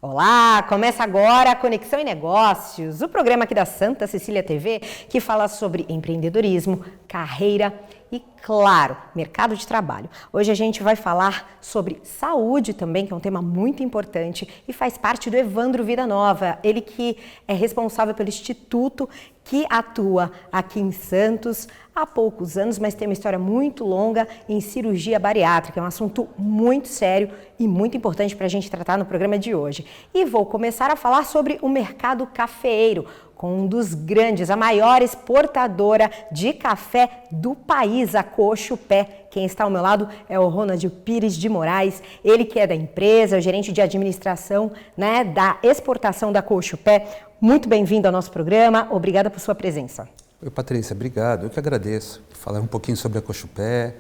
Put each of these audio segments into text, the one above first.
Olá, começa agora a Conexão em Negócios, o programa aqui da Santa Cecília TV que fala sobre empreendedorismo, carreira e, claro, mercado de trabalho. Hoje a gente vai falar sobre saúde também, que é um tema muito importante e faz parte do Evandro Vida Nova, ele que é responsável pelo instituto que atua aqui em Santos há poucos anos, mas tem uma história muito longa em cirurgia bariátrica. É um assunto muito sério e muito importante para a gente tratar no programa de hoje. E vou começar a falar sobre o mercado cafeeiro, com um dos grandes, a maior exportadora de café do país, a Cochupé. Quem está ao meu lado é o Ronald Pires de Moraes, ele que é da empresa, o gerente de administração, da exportação da Cochupé. Muito bem-vindo ao nosso programa, obrigada por sua presença. Oi, Patrícia, obrigado. Eu que agradeço. Falar um pouquinho sobre a Cochupé,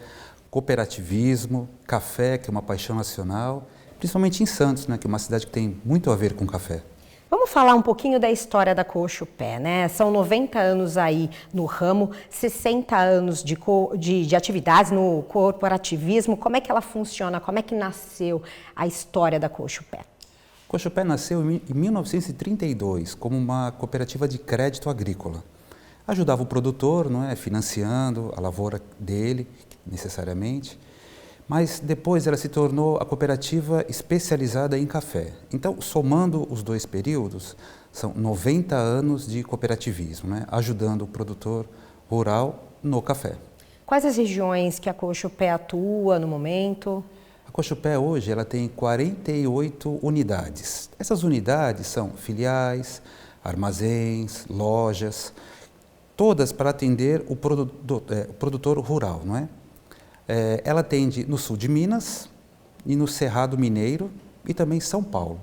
cooperativismo, café, que é uma paixão nacional, principalmente em Santos, que é uma cidade que tem muito a ver com café. Vamos falar um pouquinho da história da Cochupé, São 90 anos aí no ramo, 60 anos de atividades no corporativismo. Como é que ela funciona? Como é que nasceu a história da Cochupé? A Cochupé nasceu em 1932 como uma cooperativa de crédito agrícola. Ajudava o produtor, financiando a lavoura dele, necessariamente. Mas depois ela se tornou a cooperativa especializada em café. Então, somando os dois períodos, são 90 anos de cooperativismo, ajudando o produtor rural no café. Quais as regiões que a Cochupé atua no momento? A Cochupé hoje ela tem 48 unidades. Essas unidades são filiais, armazéns, lojas, todas para atender o produtor rural, Ela atende no sul de Minas e no Cerrado Mineiro e também São Paulo.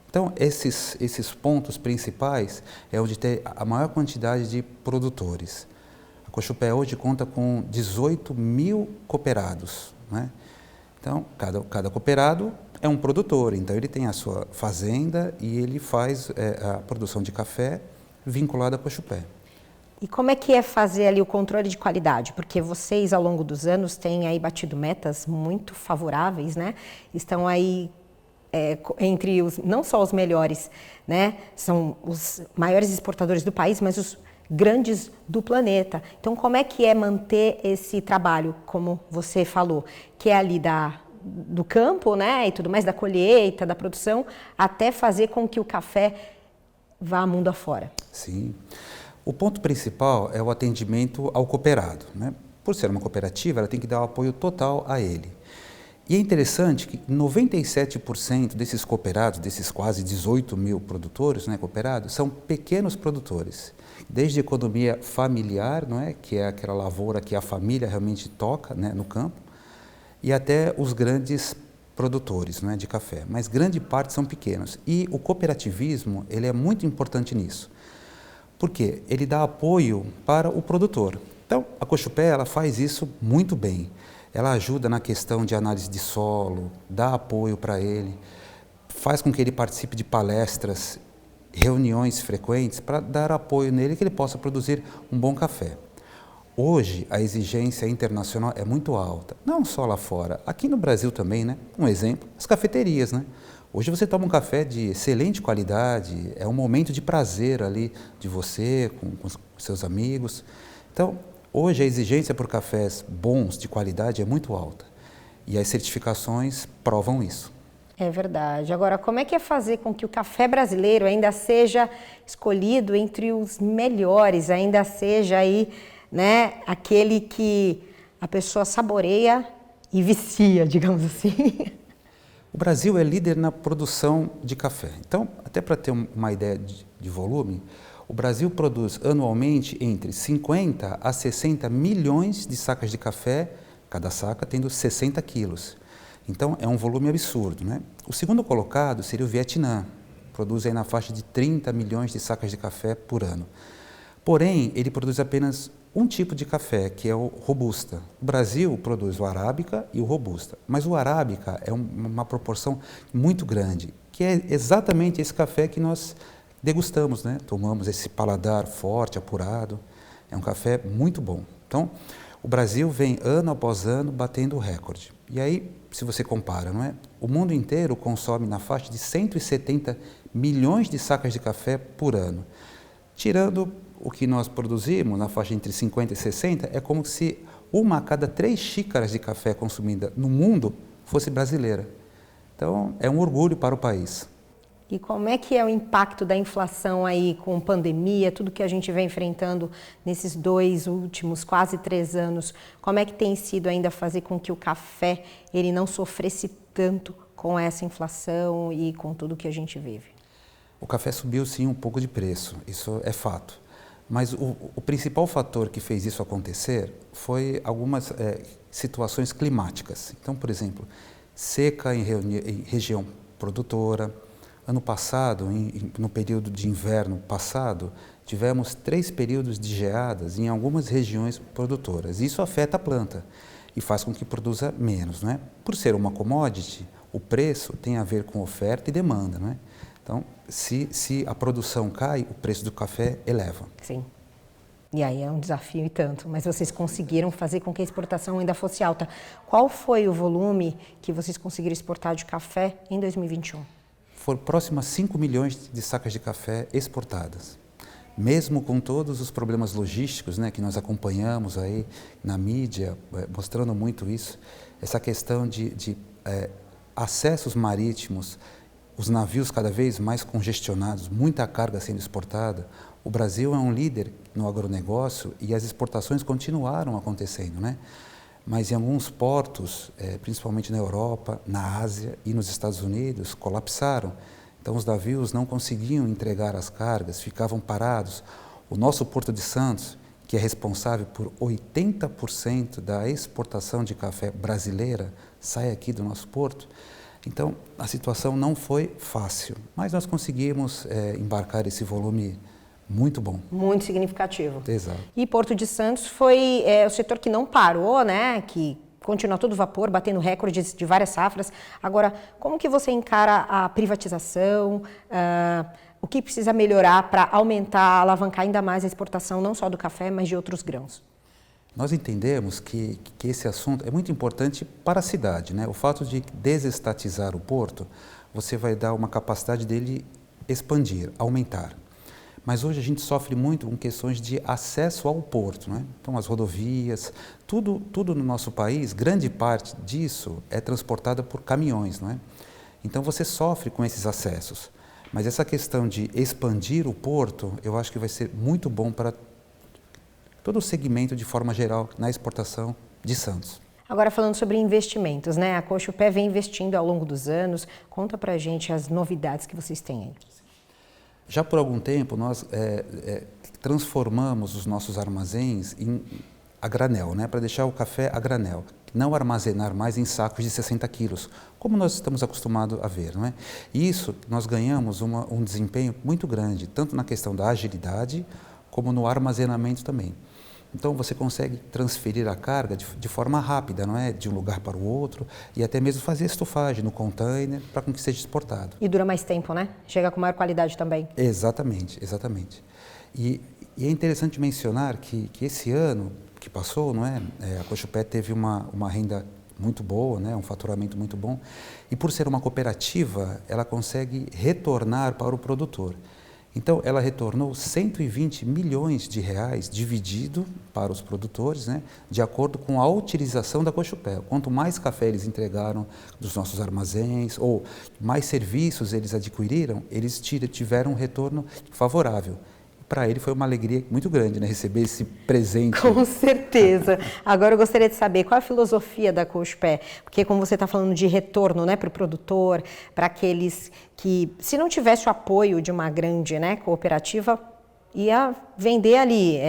Então, esses pontos principais é onde tem a maior quantidade de produtores. A Cochupé hoje conta com 18 mil cooperados, Então, cada cooperado é um produtor, então ele tem a sua fazenda e ele faz a produção de café vinculada à Cochupé. E como é que é fazer ali o controle de qualidade? Porque vocês, ao longo dos anos, têm aí batido metas muito favoráveis, Estão aí entre não só os melhores, São os maiores exportadores do país, mas os grandes do planeta. Então, como é que é manter esse trabalho, como você falou, que é ali do campo, e tudo mais, da colheita, da produção, até fazer com que o café vá mundo afora? Sim. O ponto principal é o atendimento ao cooperado. Por ser uma cooperativa, ela tem que dar o apoio total a ele. E é interessante que 97% desses cooperados, desses quase 18 mil produtores cooperados, são pequenos produtores. Desde a economia familiar, que é aquela lavoura que a família realmente toca no campo, e até os grandes produtores de café. Mas grande parte são pequenos. E o cooperativismo ele é muito importante nisso. Porque ele dá apoio para o produtor. Então, a Cochupé ela faz isso muito bem. Ela ajuda na questão de análise de solo, dá apoio para ele, faz com que ele participe de palestras, reuniões frequentes para dar apoio nele que ele possa produzir um bom café. Hoje, a exigência internacional é muito alta, não só lá fora, aqui no Brasil também, Um exemplo, as cafeterias, Hoje você toma um café de excelente qualidade, é um momento de prazer ali de você, com seus amigos. Então, hoje a exigência por cafés bons, de qualidade, é muito alta. E as certificações provam isso. É verdade. Agora, como é que é fazer com que o café brasileiro ainda seja escolhido entre os melhores, ainda seja aí, aquele que a pessoa saboreia e vicia, digamos assim? O Brasil é líder na produção de café. Então, até para ter uma ideia de volume, o Brasil produz anualmente entre 50 a 60 milhões de sacas de café, cada saca tendo 60 quilos. Então, é um volume absurdo. O segundo colocado seria o Vietnã, produz aí na faixa de 30 milhões de sacas de café por ano. Porém, ele produz apenas um tipo de café, que é o Robusta. O Brasil produz o Arábica e o Robusta, mas o Arábica é uma proporção muito grande, que é exatamente esse café que nós degustamos, Tomamos esse paladar forte, apurado, é um café muito bom. Então, o Brasil vem ano após ano batendo o recorde. E aí, se você compara, não é? O mundo inteiro consome na faixa de 170 milhões de sacas de café por ano. Tirando o que nós produzimos, na faixa entre 50 e 60, é como se 1 a cada 3 xícaras de café consumida no mundo fosse brasileira. Então, é um orgulho para o país. E como é que é o impacto da inflação aí com pandemia, tudo que a gente vem enfrentando nesses 2 últimos quase 3 anos? Como é que tem sido ainda fazer com que o café ele não sofresse tanto com essa inflação e com tudo que a gente vive? O café subiu sim um pouco de preço, isso é fato. Mas o principal fator que fez isso acontecer foi algumas situações climáticas. Então, por exemplo, seca em região produtora. Ano passado, no período de inverno passado, tivemos 3 períodos de geadas em algumas regiões produtoras. Isso afeta a planta e faz com que produza menos, não é? Por ser uma commodity, o preço tem a ver com oferta e demanda, não é? Então, se a produção cai, o preço do café eleva. Sim. E aí é um desafio e tanto, mas vocês conseguiram fazer com que a exportação ainda fosse alta. Qual foi o volume que vocês conseguiram exportar de café em 2021? Foi próximo a 5 milhões de sacas de café exportadas. Mesmo com todos os problemas logísticos, né, que nós acompanhamos aí na mídia, mostrando muito isso, essa questão de acessos marítimos, os navios cada vez mais congestionados, muita carga sendo exportada. O Brasil é um líder no agronegócio e as exportações continuaram acontecendo, né? Mas em alguns portos, principalmente na Europa, na Ásia e nos Estados Unidos, colapsaram. Então os navios não conseguiam entregar as cargas, ficavam parados. O nosso Porto de Santos, que é responsável por 80% da exportação de café brasileira, sai aqui do nosso porto. Então a situação não foi fácil, mas nós conseguimos embarcar esse volume muito bom. Muito significativo. Exato. E Porto de Santos foi o setor que não parou, né? Que continua a todo vapor, batendo recordes de várias safras. Agora, como que você encara a privatização? O que precisa melhorar para aumentar, alavancar ainda mais a exportação, não só do café, mas de outros grãos? Nós entendemos que esse assunto é muito importante para a cidade, né? O fato de desestatizar o porto, você vai dar uma capacidade dele expandir, aumentar. Mas hoje a gente sofre muito com questões de acesso ao porto, né? Então as rodovias, tudo no nosso país, grande parte disso é transportada por caminhões, não é? Então você sofre com esses acessos. Mas essa questão de expandir o porto, eu acho que vai ser muito bom para todo o segmento de forma geral na exportação de Santos. Agora falando sobre investimentos, né? A Cochupé vem investindo ao longo dos anos. Conta pra gente as novidades que vocês têm aí. Já por algum tempo nós transformamos os nossos armazéns a granel, né? Para deixar o café a granel, não armazenar mais em sacos de 60 quilos, como nós estamos acostumados a ver, não é? E isso nós ganhamos um desempenho muito grande, tanto na questão da agilidade, como no armazenamento também. Então você consegue transferir a carga de forma rápida, não é? De um lugar para o outro e até mesmo fazer estufagem no container para que seja exportado. E dura mais tempo, né? Chega com maior qualidade também. Exatamente, exatamente. E é interessante mencionar que esse ano que passou, não é? A Cochupé teve uma renda muito boa, né? Um faturamento muito bom e por ser uma cooperativa, ela consegue retornar para o produtor. Então, ela retornou 120 milhões de reais dividido para os produtores, né, de acordo com a utilização da Cochupé. Quanto mais café eles entregaram dos nossos armazéns ou mais serviços eles adquiriram, eles tiveram um retorno favorável. Para ele foi uma alegria muito grande, né, receber esse presente. Com certeza. Agora eu gostaria de saber qual é a filosofia da Cochupé, porque como você está falando de retorno, né, para o produtor, para aqueles que, se não tivesse o apoio de uma grande, né, cooperativa, ia vender ali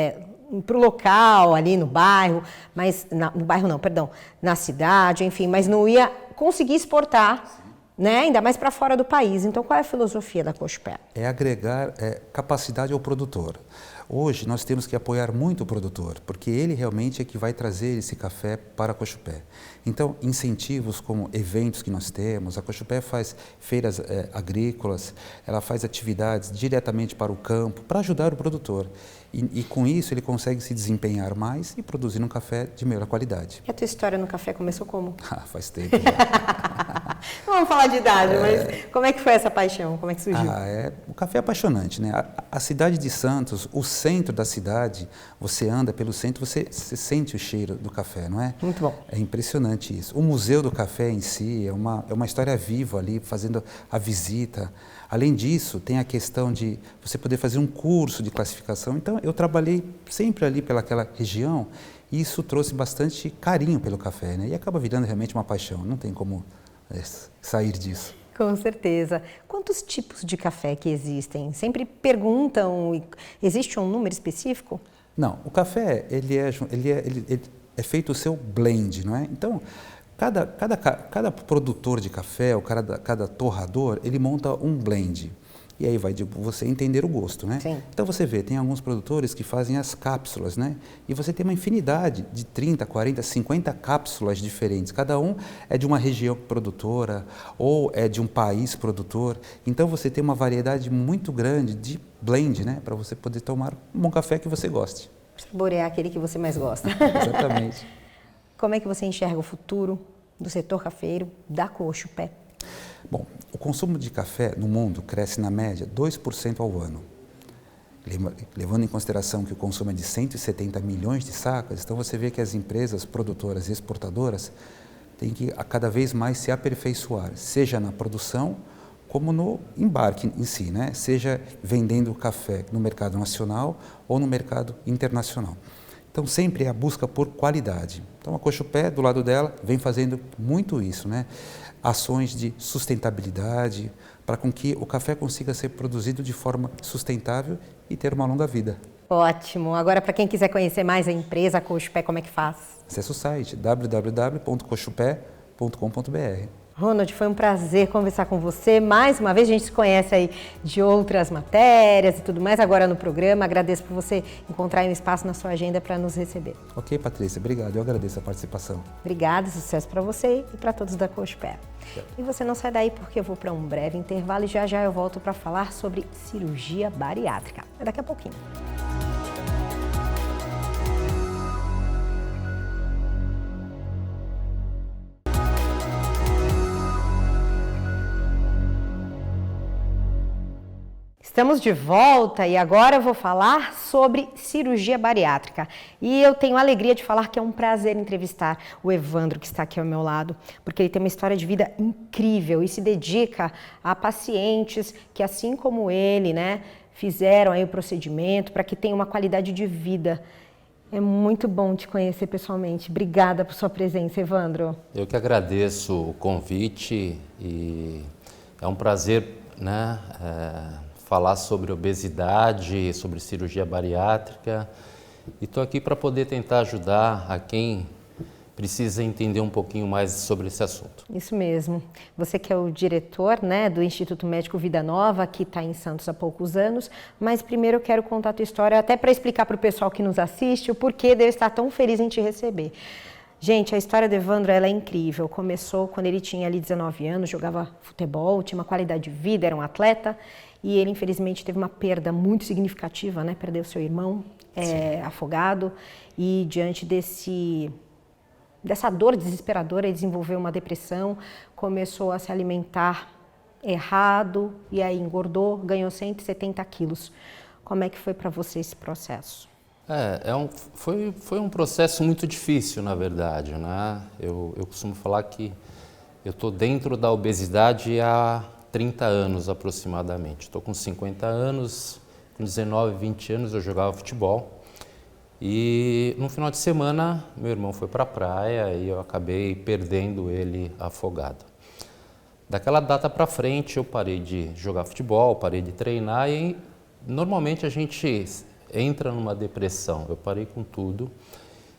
para o local, ali no bairro, mas no bairro não, perdão, na cidade, enfim, mas não ia conseguir exportar. Né? Ainda mais para fora do país. Então, qual é a filosofia da Cochupé? É agregar capacidade ao produtor. Hoje nós temos que apoiar muito o produtor, porque ele realmente é que vai trazer esse café para a Cochupé. Então, incentivos como eventos que nós temos, a Cochupé faz feiras agrícolas, ela faz atividades diretamente para o campo, para ajudar o produtor. E com isso ele consegue se desempenhar mais e produzir um café de melhor qualidade. E a tua história no café começou como? Faz tempo já. Não vamos falar de idade, mas como é que foi essa paixão? Como é que surgiu? O café é apaixonante, né? A cidade de Santos, o centro da cidade, você anda pelo centro, você sente o cheiro do café, não é? Muito bom. É impressionante isso. O Museu do Café em si é uma história viva ali, fazendo a visita. Além disso, tem a questão de você poder fazer um curso de classificação. Então, eu trabalhei sempre ali pelaquela região e isso trouxe bastante carinho pelo café, né? E acaba virando realmente uma paixão, não tem como sair disso. Com certeza. Quantos tipos de café que existem? Sempre perguntam, existe um número específico? Não, o café ele é feito o seu blend, não é? Então, cada produtor de café, ou cada torrador, ele monta um blend. E aí vai de você entender o gosto, né? Sim. Então você vê, tem alguns produtores que fazem as cápsulas, né? E você tem uma infinidade de 30, 40, 50 cápsulas diferentes. Cada um é de uma região produtora ou é de um país produtor. Então você tem uma variedade muito grande de blend, né? Para você poder tomar um bom café que você goste. Saborear aquele que você mais gosta. Exatamente. Como é que você enxerga o futuro do setor cafeiro da Cochupé? Bom, o consumo de café no mundo cresce na média 2% ao ano. Levando em consideração que o consumo é de 170 milhões de sacas, então você vê que as empresas produtoras e exportadoras têm que a cada vez mais se aperfeiçoar, seja na produção como no embarque em si, né? Seja vendendo café no mercado nacional ou no mercado internacional. Então sempre é a busca por qualidade. Então a Cochupé, do lado dela, vem fazendo muito isso, né? Ações de sustentabilidade, para com que o café consiga ser produzido de forma sustentável e ter uma longa vida. Ótimo. Agora, para quem quiser conhecer mais a empresa, a Cochupé, como é que faz? Acesse o site www.cochupé.com.br. Ronald, foi um prazer conversar com você. Mais uma vez, a gente se conhece aí de outras matérias e tudo mais, agora no programa. Agradeço por você encontrar um espaço na sua agenda para nos receber. Ok, Patrícia, obrigado. Eu agradeço a participação. Obrigada, sucesso para você e para todos da Cochupé. E você não sai daí porque eu vou para um breve intervalo e já eu volto para falar sobre cirurgia bariátrica. É daqui a pouquinho. Estamos de volta e agora eu vou falar sobre cirurgia bariátrica. E eu tenho a alegria de falar que é um prazer entrevistar o Evandro, que está aqui ao meu lado, porque ele tem uma história de vida incrível e se dedica a pacientes que, assim como ele, né, fizeram aí o procedimento para que tenham uma qualidade de vida. É muito bom te conhecer pessoalmente. Obrigada por sua presença, Evandro. Eu que agradeço o convite e é um prazer, né, falar sobre obesidade, sobre cirurgia bariátrica e estou aqui para poder tentar ajudar a quem precisa entender um pouquinho mais sobre esse assunto. Isso mesmo. Você que é o diretor, né, do Instituto Médico Vida Nova, que está em Santos há poucos anos, mas primeiro eu quero contar a tua história até para explicar para o pessoal que nos assiste o porquê de eu estar tão feliz em te receber. Gente, a história do Evandro ela é incrível. Começou quando ele tinha ali 19 anos, jogava futebol, tinha uma qualidade de vida, era um atleta. E ele, infelizmente, teve uma perda muito significativa, né? Perdeu seu irmão afogado. E diante dessa dor desesperadora, ele desenvolveu uma depressão, começou a se alimentar errado e aí engordou, ganhou 170 quilos. Como é que foi para você esse processo? Foi um processo muito difícil, na verdade, né? Eu costumo falar que eu estou dentro da obesidade há 30 anos aproximadamente. Estou com 50 anos, com 19, 20 anos eu jogava futebol e no final de semana meu irmão foi para a praia e eu acabei perdendo ele afogado. Daquela data para frente eu parei de jogar futebol, parei de treinar e normalmente a gente entra numa depressão. Eu parei com tudo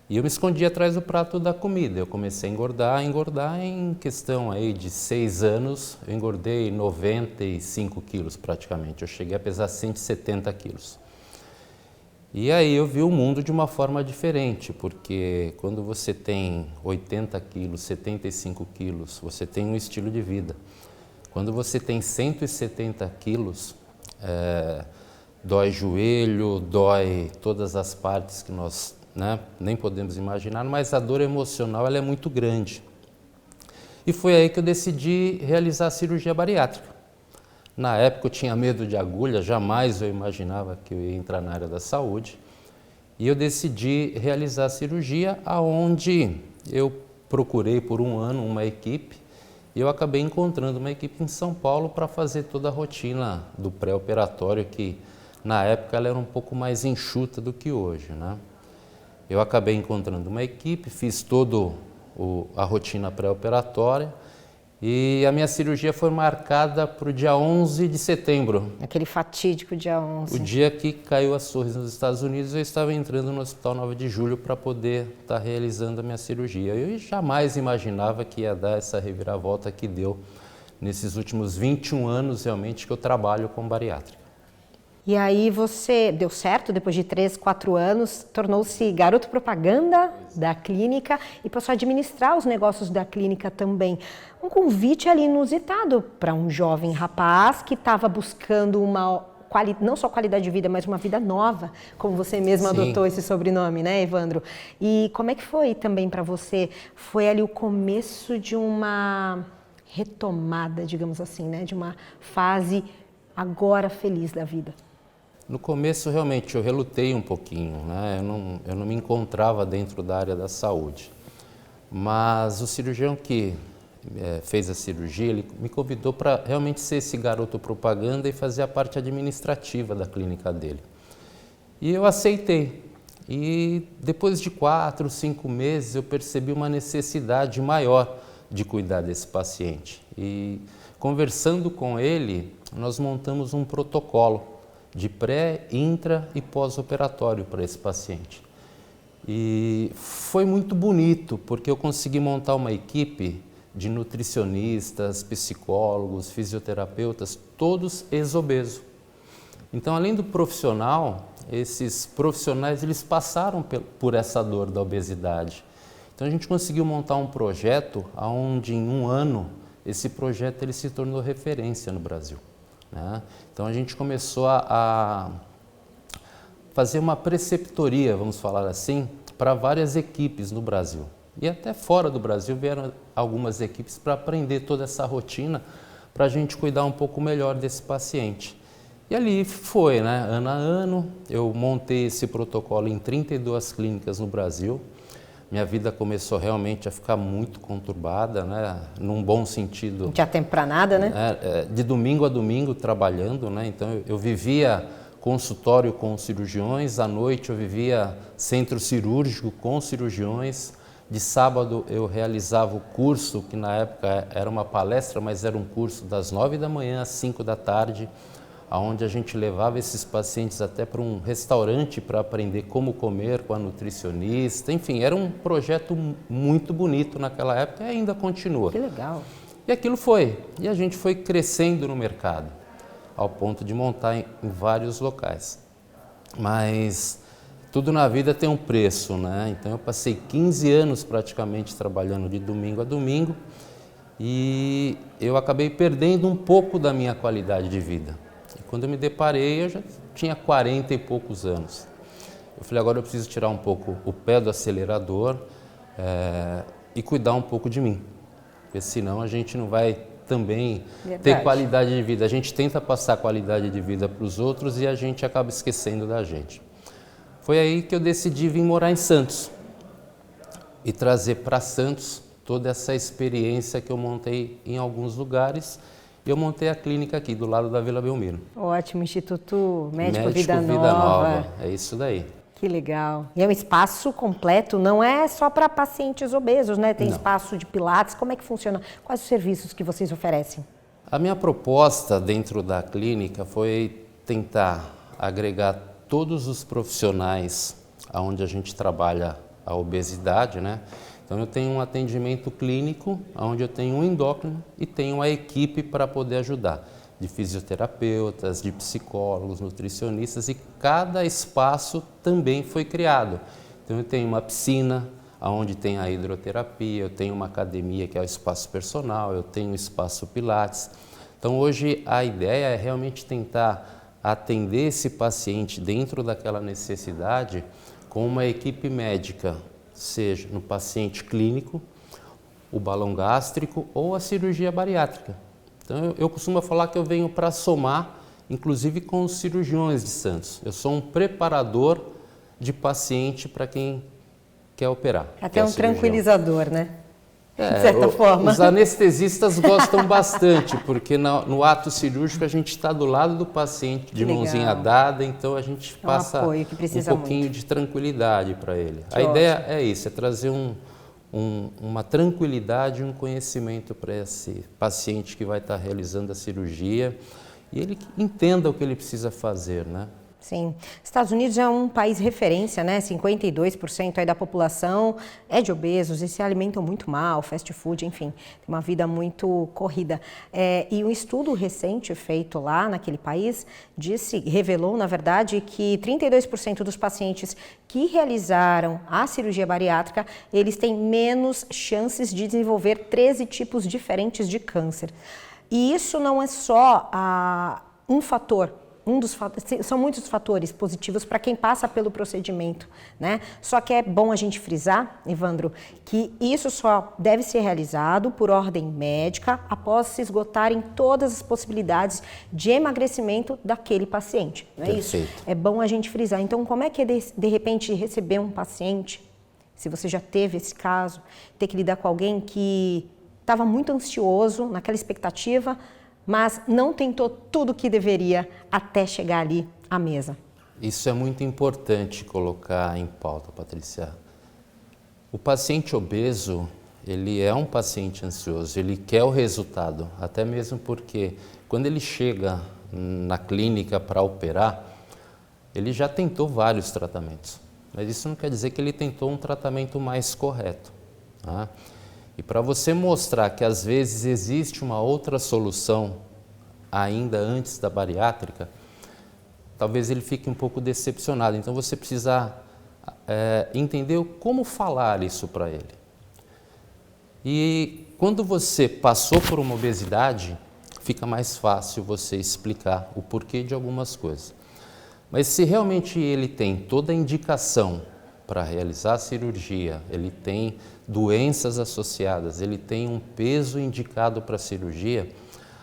e eu me escondi atrás do prato da comida. Eu comecei a engordar em questão aí de 6 anos, eu engordei 95 quilos praticamente. Eu cheguei a pesar 170 quilos. E aí eu vi o mundo de uma forma diferente, porque quando você tem 80 quilos, 75 quilos, você tem um estilo de vida. Quando você tem 170 quilos, dói joelho, dói todas as partes que nós, né, nem podemos imaginar, mas a dor emocional ela é muito grande. E foi aí que eu decidi realizar a cirurgia bariátrica. Na época eu tinha medo de agulha, jamais eu imaginava que eu ia entrar na área da saúde. E eu decidi realizar a cirurgia, aonde eu procurei por um ano uma equipe e eu acabei encontrando uma equipe em São Paulo para fazer toda a rotina do pré-operatório, que na época ela era um pouco mais enxuta do que hoje, né? Eu acabei encontrando uma equipe, fiz toda a rotina pré-operatória. E a minha cirurgia foi marcada para o dia 11 de setembro. Aquele fatídico dia 11. O dia que caiu as torres nos Estados Unidos, eu estava entrando no Hospital 9 de Julho para poder estar realizando a minha cirurgia. Eu jamais imaginava que ia dar essa reviravolta que deu nesses últimos 21 anos realmente que eu trabalho com bariátrica. E aí você deu certo, depois de 3, 4 anos, tornou-se garoto propaganda da clínica e passou a administrar os negócios da clínica também. Um convite ali inusitado para um jovem rapaz que estava buscando não só qualidade de vida, mas uma vida nova, como você mesmo adotou esse sobrenome, né, Evandro? E como é que foi também para você? Foi ali o começo de uma retomada, digamos assim, né, de uma fase agora feliz da vida. No começo, realmente, eu relutei um pouquinho, né? Eu não me encontrava dentro da área da saúde. Mas o cirurgião que fez a cirurgia, ele me convidou para realmente ser esse garoto propaganda e fazer a parte administrativa da clínica dele. E eu aceitei. E depois de 4, 5 meses, eu percebi uma necessidade maior de cuidar desse paciente. E conversando com ele, nós montamos um protocolo de pré, intra e pós-operatório para esse paciente. E foi muito bonito, porque eu consegui montar uma equipe de nutricionistas, psicólogos, fisioterapeutas, todos ex-obesos. Então, além do profissional, esses profissionais eles passaram por essa dor da obesidade. Então, a gente conseguiu montar um projeto onde, em um ano, esse projeto ele se tornou referência no Brasil. Né? Então a gente começou a fazer uma preceptoria, vamos falar assim, para várias equipes no Brasil. E até fora do Brasil vieram algumas equipes para aprender toda essa rotina, para a gente cuidar um pouco melhor desse paciente. E ali foi, né? Ano a ano, eu montei esse protocolo em 32 clínicas no Brasil. Minha vida começou realmente a ficar muito conturbada, né? Num bom sentido. Não tinha tempo para nada, né? De domingo a domingo trabalhando, né? Então eu vivia consultório com cirurgiões, à noite eu vivia centro cirúrgico com cirurgiões. De sábado eu realizava o curso, que na época era uma palestra, mas era um curso das 9 da manhã às 5 da tarde, onde a gente levava esses pacientes até para um restaurante para aprender como comer com a nutricionista. Enfim, era um projeto muito bonito naquela época e ainda continua. Que legal. E aquilo foi. E a gente foi crescendo no mercado, ao ponto de montar em vários locais. Mas tudo na vida tem um preço, né? Então eu passei 15 anos praticamente trabalhando de domingo a domingo e eu acabei perdendo um pouco da minha qualidade de vida. E quando eu me deparei, eu já tinha 40 e poucos anos. Eu falei, agora eu preciso tirar um pouco o pé do acelerador e cuidar um pouco de mim, porque senão a gente não vai também ter qualidade de vida. A gente tenta passar qualidade de vida para os outros e a gente acaba esquecendo da gente. Foi aí que eu decidi vir morar em Santos e trazer para Santos toda essa experiência que eu montei em alguns lugares. Eu montei a clínica aqui, do lado da Vila Belmiro. Ótimo, Instituto Médico Vida Nova. É isso daí. Que legal. E é um espaço completo, não é só para pacientes obesos, né? Tem espaço de pilates, como é que funciona? Quais os serviços que vocês oferecem? A minha proposta dentro da clínica foi tentar agregar todos os profissionais onde a gente trabalha a obesidade, né? Então eu tenho um atendimento clínico, onde eu tenho um endócrino e tenho a equipe para poder ajudar. de fisioterapeutas, de psicólogos, nutricionistas, e cada espaço também foi criado. Então eu tenho uma piscina, onde tem a hidroterapia, eu tenho uma academia que é o espaço personal, eu tenho o espaço Pilates. Então hoje a ideia é realmente tentar atender esse paciente dentro daquela necessidade com uma equipe médica, seja no paciente clínico, o balão gástrico ou a cirurgia bariátrica. Então eu costumo falar que eu venho para somar, inclusive com os cirurgiões de Santos. Eu sou um preparador de paciente para quem quer operar. Até um tranquilizador, né? De certa forma. Os anestesistas gostam bastante, porque no ato cirúrgico a gente está do lado do paciente de mãozinha dada, então a gente passa um pouquinho de tranquilidade para ele. A ideia é isso, é trazer uma tranquilidade e um conhecimento para esse paciente que vai estar realizando a cirurgia e ele entenda o que ele precisa fazer, né? Sim. Estados Unidos é um país referência, né? 52% aí da população é de obesos e se alimentam muito mal, fast food, enfim, tem uma vida muito corrida. E um estudo recente feito lá naquele país revelou, na verdade, que 32% dos pacientes que realizaram a cirurgia bariátrica, eles têm menos chances de desenvolver 13 tipos diferentes de câncer. E isso não é só um fator. São muitos fatores positivos para quem passa pelo procedimento, né? Só que é bom a gente frisar, Evandro, que isso só deve ser realizado por ordem médica após se esgotarem todas as possibilidades de emagrecimento daquele paciente, não é isso? É bom a gente frisar. Então, como é que é de repente receber um paciente, se você já teve esse caso, ter que lidar com alguém que estava muito ansioso naquela expectativa, mas não tentou tudo o que deveria até chegar ali à mesa? Isso é muito importante colocar em pauta, Patrícia. O paciente obeso, ele é um paciente ansioso, ele quer o resultado, até mesmo porque quando ele chega na clínica para operar, ele já tentou vários tratamentos, mas isso não quer dizer que ele tentou um tratamento mais correto, tá? E para você mostrar que às vezes existe uma outra solução ainda antes da bariátrica, talvez ele fique um pouco decepcionado. Então você precisa entender como falar isso para ele. E quando você passou por uma obesidade, fica mais fácil você explicar o porquê de algumas coisas. Mas se realmente ele tem toda a indicação para realizar a cirurgia, ele tem doenças associadas, ele tem um peso indicado para a cirurgia,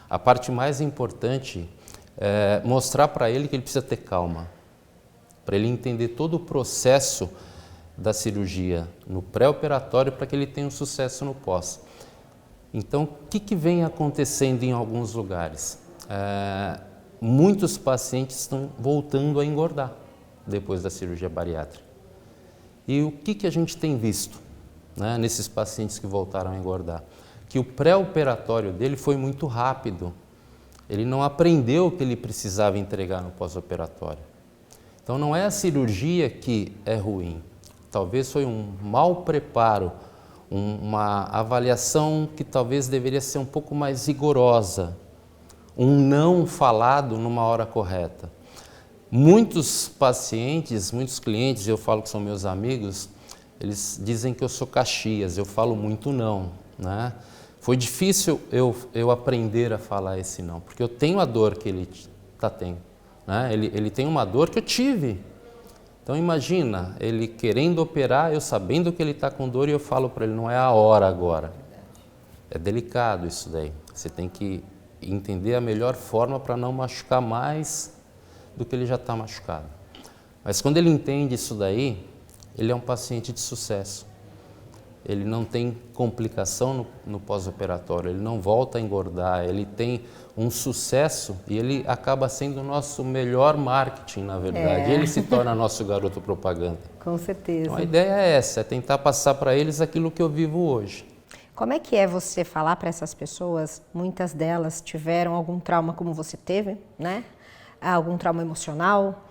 a parte mais importante é mostrar para ele que ele precisa ter calma, para ele entender todo o processo da cirurgia no pré-operatório para que ele tenha um sucesso no pós. Então, o que vem acontecendo em alguns lugares? Muitos pacientes estão voltando a engordar depois da cirurgia bariátrica. E o que a gente tem visto, né, nesses pacientes que voltaram a engordar? Que o pré-operatório dele foi muito rápido. Ele não aprendeu o que ele precisava entregar no pós-operatório. Então não é a cirurgia que é ruim. Talvez foi um mau preparo, uma avaliação que talvez deveria ser um pouco mais rigorosa, um não falado numa hora correta. Muitos pacientes, muitos clientes, eu falo que são meus amigos, eles dizem que eu sou Caxias, eu falo muito não, né? Foi difícil eu aprender a falar esse não, porque eu tenho a dor que ele está tendo, né? Ele tem uma dor que eu tive. Então imagina, ele querendo operar, eu sabendo que ele está com dor e eu falo para ele, não é a hora agora. É delicado isso daí, você tem que entender a melhor forma para não machucar mais do que ele já está machucado. Mas quando ele entende isso daí, ele é um paciente de sucesso. Ele não tem complicação no pós-operatório, ele não volta a engordar, ele tem um sucesso e ele acaba sendo o nosso melhor marketing, na verdade. Ele se torna nosso garoto propaganda. Com certeza. Então a ideia é essa, é tentar passar para eles aquilo que eu vivo hoje. Como é que é você falar para essas pessoas, muitas delas tiveram algum trauma como você teve, né? Algum trauma emocional,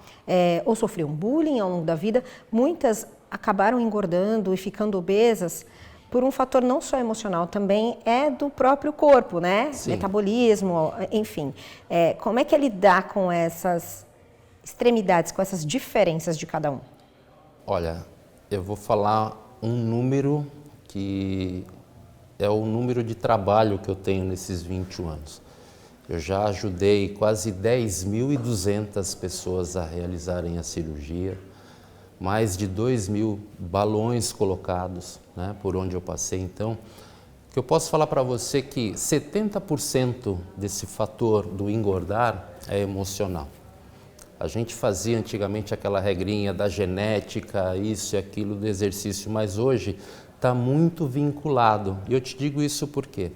ou sofreu um bullying ao longo da vida, muitas acabaram engordando e ficando obesas por um fator não só emocional, também é do próprio corpo, né? Sim. Metabolismo, enfim. Como é que é lidar com essas extremidades, com essas diferenças de cada um? Olha, eu vou falar um número que é o número de trabalho que eu tenho nesses 21 anos. Eu já ajudei quase 10.200 pessoas a realizarem a cirurgia, mais de 2.000 balões colocados, né, por onde eu passei. Então, o que eu posso falar para você é que 70% desse fator do engordar é emocional. A gente fazia antigamente aquela regrinha da genética, isso e aquilo do exercício, mas hoje está muito vinculado. E eu te digo isso porque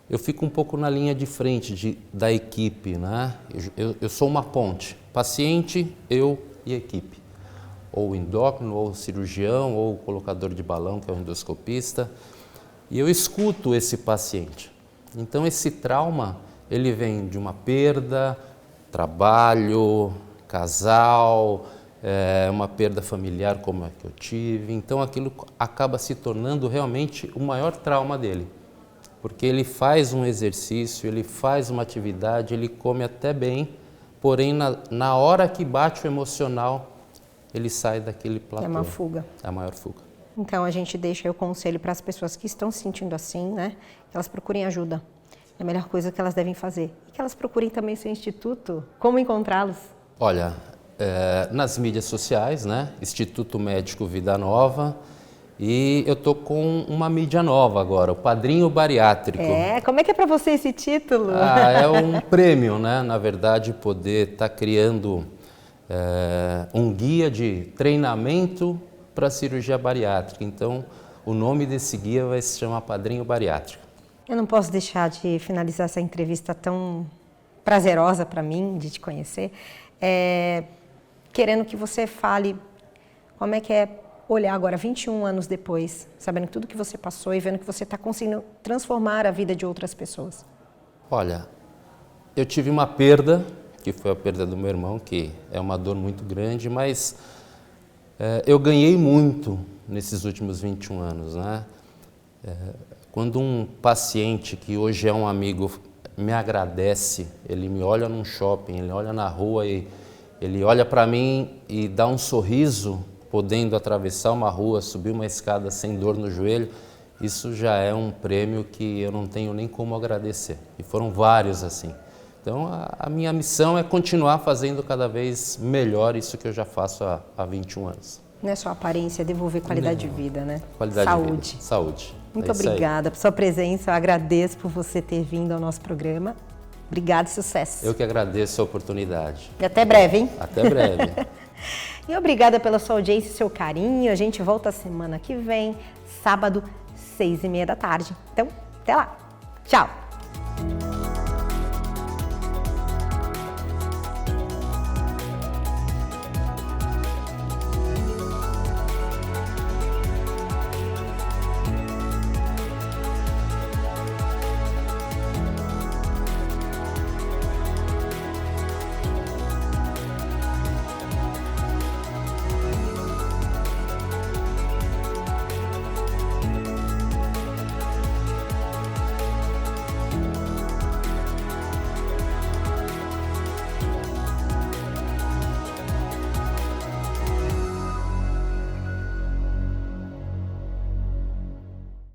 eu fico um pouco na linha de frente da equipe, né? Eu sou uma ponte, paciente, eu e equipe. Ou endócrino, ou cirurgião, ou colocador de balão, que é o endoscopista. E eu escuto esse paciente. Então esse trauma, ele vem de uma perda, trabalho, casal, uma perda familiar como a que eu tive. Então aquilo acaba se tornando realmente o maior trauma dele. Porque ele faz um exercício, ele faz uma atividade, ele come até bem, porém na hora que bate o emocional, ele sai daquele platô. É uma fuga. É a maior fuga. Então a gente deixa aí o conselho para as pessoas que estão se sentindo assim, né? Que elas procurem ajuda. É a melhor coisa que elas devem fazer. E que elas procurem também o seu instituto. Como encontrá-los? Olha, nas mídias sociais, né? Instituto Médico Vida Nova. E eu tô com uma mídia nova agora, o Padrinho Bariátrico. Como é que é para você esse título? É um prêmio, né? Na verdade, poder estar criando um guia de treinamento para cirurgia bariátrica. Então, o nome desse guia vai se chamar Padrinho Bariátrico. Eu não posso deixar de finalizar essa entrevista tão prazerosa para mim, de te conhecer, querendo que você fale como é que é olhar agora, 21 anos depois, sabendo tudo que você passou e vendo que você está conseguindo transformar a vida de outras pessoas. Olha, eu tive uma perda, que foi a perda do meu irmão, que é uma dor muito grande, mas eu ganhei muito nesses últimos 21 anos, né? Quando um paciente que hoje é um amigo me agradece, ele me olha num shopping, ele olha na rua e ele olha para mim e dá um sorriso, podendo atravessar uma rua, subir uma escada sem dor no joelho, isso já é um prêmio que eu não tenho nem como agradecer. E foram vários assim. Então a minha missão é continuar fazendo cada vez melhor isso que eu já faço há 21 anos. Não é só aparência, é devolver qualidade de vida, né? Qualidade Saúde. de vida. Saúde. Muito obrigada por sua presença, eu agradeço por você ter vindo ao nosso programa. Obrigada e sucesso. Eu que agradeço a oportunidade. E até breve, hein? Até breve. E obrigada pela sua audiência e seu carinho. A gente volta semana que vem, sábado, 6h30 da tarde. Então, até lá. Tchau!